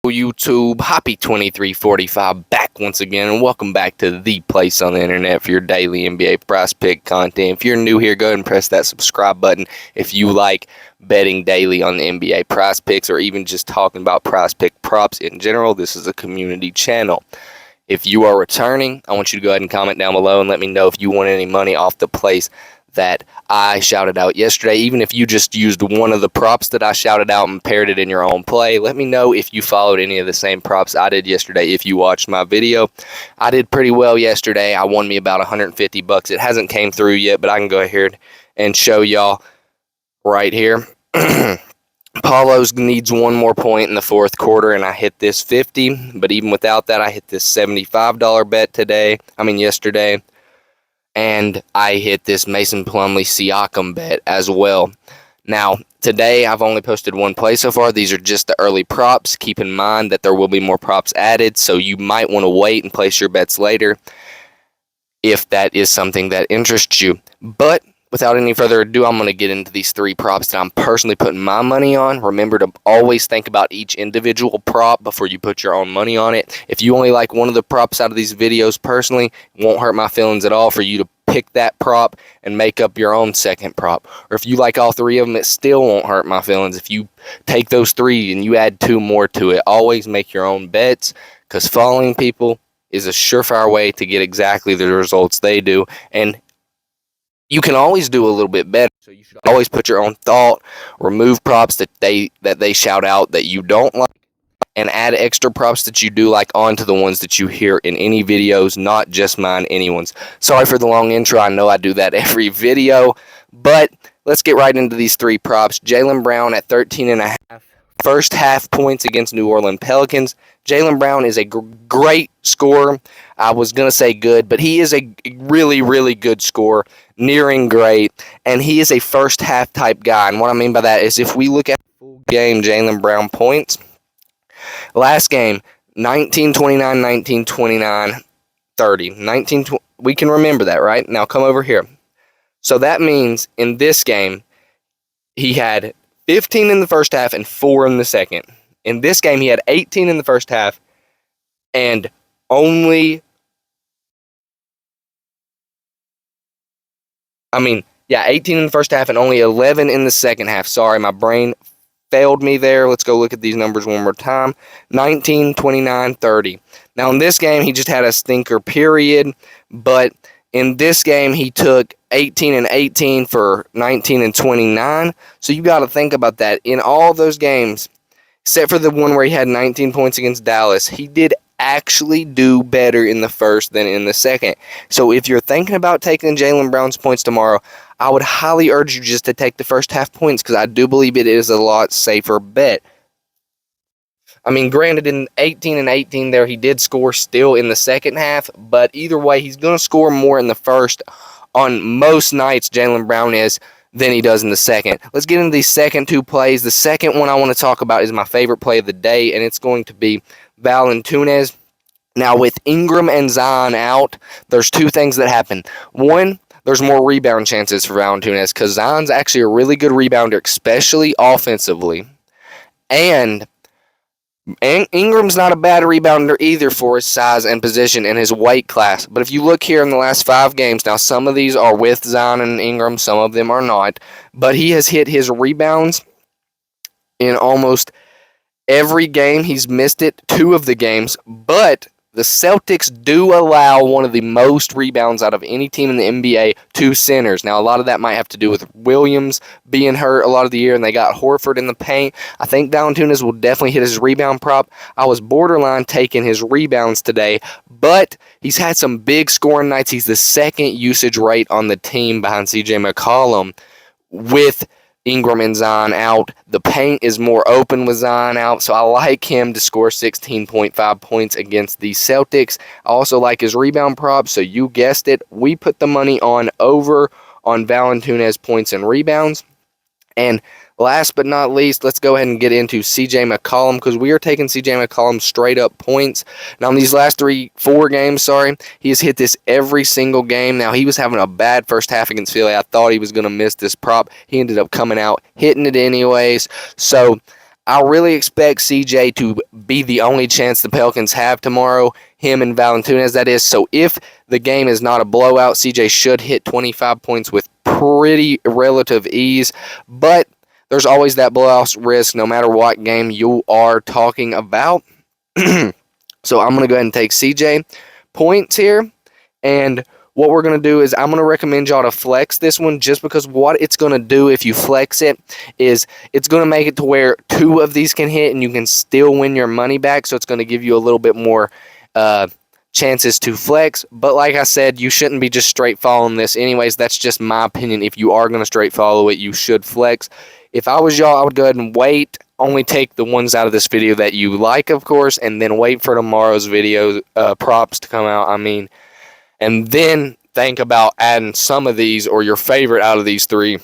YouTube, Hoppy2345 back once again, and welcome back to the place on the internet for your daily NBA prize pick content. If you're new here, go ahead and press that subscribe button if you like betting daily on the NBA prize picks, or even just talking about prize pick props in general. This is a community channel. If you are returning, I want you to go ahead and comment down below and let me know if you want any money off the plays that I shouted out yesterday. Even if you just used one of the props that I shouted out and paired it in your own play, let me know if you followed any of the same props I did yesterday. If you watched my video, I did pretty well yesterday. I won me about 150 bucks. It hasn't came through yet, but I can go ahead and show y'all right here. Paulo's needs one more point in the fourth quarter, and I hit this 50. But even without that, I hit this $75 bet yesterday. And I hit this Mason Plumlee Siakam bet as well. Now, today I've only posted one play so far. These are just the early props. Keep in mind that there will be more props added, so you might want to wait and place your bets later if that is something that interests you. But without any further ado, I'm going to get into these three props that I'm personally putting my money on. Remember to always think about each individual prop before you put your own money on it. If you only like one of the props out of these videos personally, it won't hurt my feelings at all for you to pick that prop and make up your own second prop. Or if you like all three of them, it still won't hurt my feelings if you take those three and you add two more to it. Always make your own bets, because following people is a surefire way to get exactly the results they do. And you can always do a little bit better, so you should always put your own thought, remove props that they shout out that you don't like, and add extra props that you do like onto the ones that you hear in any videos, not just mine, anyone's. Sorry for the long intro. I know I do that every video, but let's get right into these three props. Jaylen Brown at 13.5. First half points against New Orleans Pelicans. Jaylen Brown is a great scorer. I was going to say good, but he is a really, really good scorer, nearing great, and he is a first half type guy. And what I mean by that is if we look at full game Jaylen Brown points, last game, 19-29, 19-29, 30. We can remember that, right? Now come over here. So that means in this game, he had 15 in the first half and 4 in the second. In this game, he had 18 in the first half and only... 18 in the first half and only 11 in the second half. Sorry, my brain failed me there. Let's go look at these numbers one more time. 19, 29, 30. Now, in this game, he just had a stinker, period. But in this game, he took 18 and 18 for 19 and 29. So you got to think about that. In all those games, except for the one where he had 19 points against Dallas, he did actually do better in the first than in the second. So if you're thinking about taking Jaylen Brown's points tomorrow, I would highly urge you just to take the first half points, because I do believe it is a lot safer bet. Granted, in 18 and 18 there, he did score still in the second half, but either way, he's going to score more in the first on most nights, Jaylen Brown is, than he does in the second. Let's get into these second two plays. The second one I want to talk about is my favorite play of the day, and it's going to be Valanciunas. Now, with Ingram and Zion out, there's two things that happen. One, there's more rebound chances for Valanciunas, because Zion's actually a really good rebounder, especially offensively. And Ingram's not a bad rebounder either for his size and position and his weight class. But if you look here in the last 5 games, now some of these are with Zion and Ingram, some of them are not, but he has hit his rebounds in almost every game. He's missed it 2 of the games, but the Celtics do allow one of the most rebounds out of any team in the NBA to centers. Now, a lot of that might have to do with Williams being hurt a lot of the year, and they got Horford in the paint. I think Valanciunas will definitely hit his rebound prop. I was borderline taking his rebounds today, but he's had some big scoring nights. He's the second usage rate on the team behind CJ McCollum with Ingram and Zion out. The paint is more open with Zion out, so I like him to score 16.5 points against the Celtics. I also like his rebound prop, so you guessed it. We put the money on over on Valanciunas points and rebounds. And last but not least, let's go ahead and get into CJ McCollum, because we are taking CJ McCollum straight up points. Now, in these last 4 games, he has hit this every single game. Now, he was having a bad first half against Philly. I thought he was going to miss this prop. He ended up coming out, hitting it anyways. So I really expect CJ to be the only chance the Pelicans have tomorrow, him and Valanciunas, that is. So if the game is not a blowout, CJ should hit 25 points with pretty relative ease. But there's always that blowout risk no matter what game you are talking about. So I'm going to go ahead and take CJ points here. And what we're going to do is I'm going to recommend y'all to flex this one, just because what it's going to do if you flex it is it's going to make it to where 2 of these can hit and you can still win your money back. So it's going to give you a little bit more chances to flex. But like I said, you shouldn't be just straight following this anyways. That's just my opinion. If you are going to straight follow it, you should flex. If I was y'all, I would go ahead and wait. Only take the ones out of this video that you like, of course, and then wait for tomorrow's video props to come out. And then think about adding some of these or your favorite out of these 3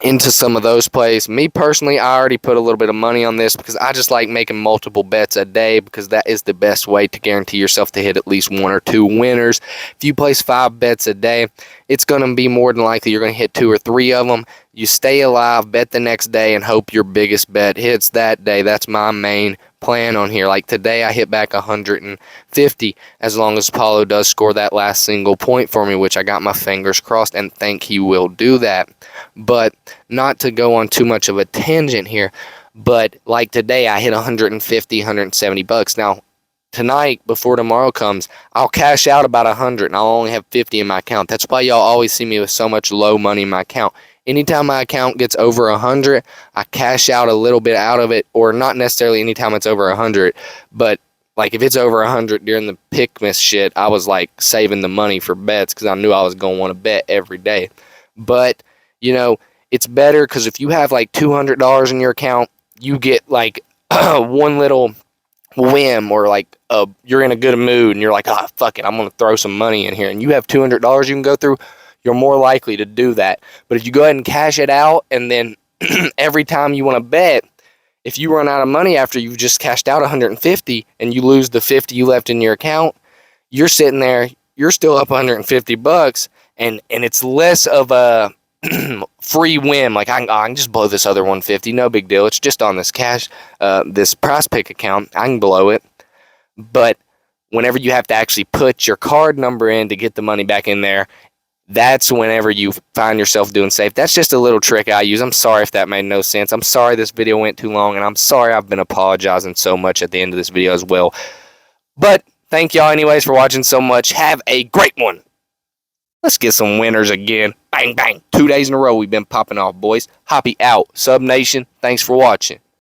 into some of those plays. Me personally, I already put a little bit of money on this because I just like making multiple bets a day, because that is the best way to guarantee yourself to hit at least 1 or 2 winners. If you place 5 bets a day, it's going to be more than likely you're going to hit 2 or 3 of them. You stay alive, bet the next day, and hope your biggest bet hits that day. That's my main plan on here. Like today, I hit back 150 as long as Paulo does score that last single point for me, which I got my fingers crossed and think he will do that. But not to go on too much of a tangent here, but like today, I hit 150, 170 bucks. Now, tonight, before tomorrow comes, I'll cash out about 100 and I'll only have 50 in my account. That's why y'all always see me with so much low money in my account. Anytime my account gets over 100, I cash out a little bit out of it, or not necessarily anytime it's over 100, but like if it's over 100 during the Pickmas shit, I was like saving the money for bets because I knew I was going to want to bet every day. But, you know, it's better because if you have like $200 in your account, you get like one little whim, or like you're in a good mood and you're like, oh, fuck it, I'm going to throw some money in here, and you have $200 you can go through, you're more likely to do that. But if you go ahead and cash it out, and then every time you want to bet, if you run out of money after you've just cashed out 150 and you lose the 50 you left in your account, you're sitting there, you're still up 150 bucks, and it's less of a free win. Like I can just blow this other 150, no big deal. It's just on this cash, this prize pick account. I can blow it. But whenever you have to actually put your card number in to get the money back in there, that's whenever you find yourself doing safe. That's just a little trick I use. I'm sorry if that made no sense. I'm sorry this video went too long, and I'm sorry I've been apologizing so much at the end of this video as well. But thank y'all anyways for watching so much. Have a great one. Let's get some winners again. Bang, bang. 2 days in a row we've been popping off, boys. Hoppy out. Sub Nation, thanks for watching.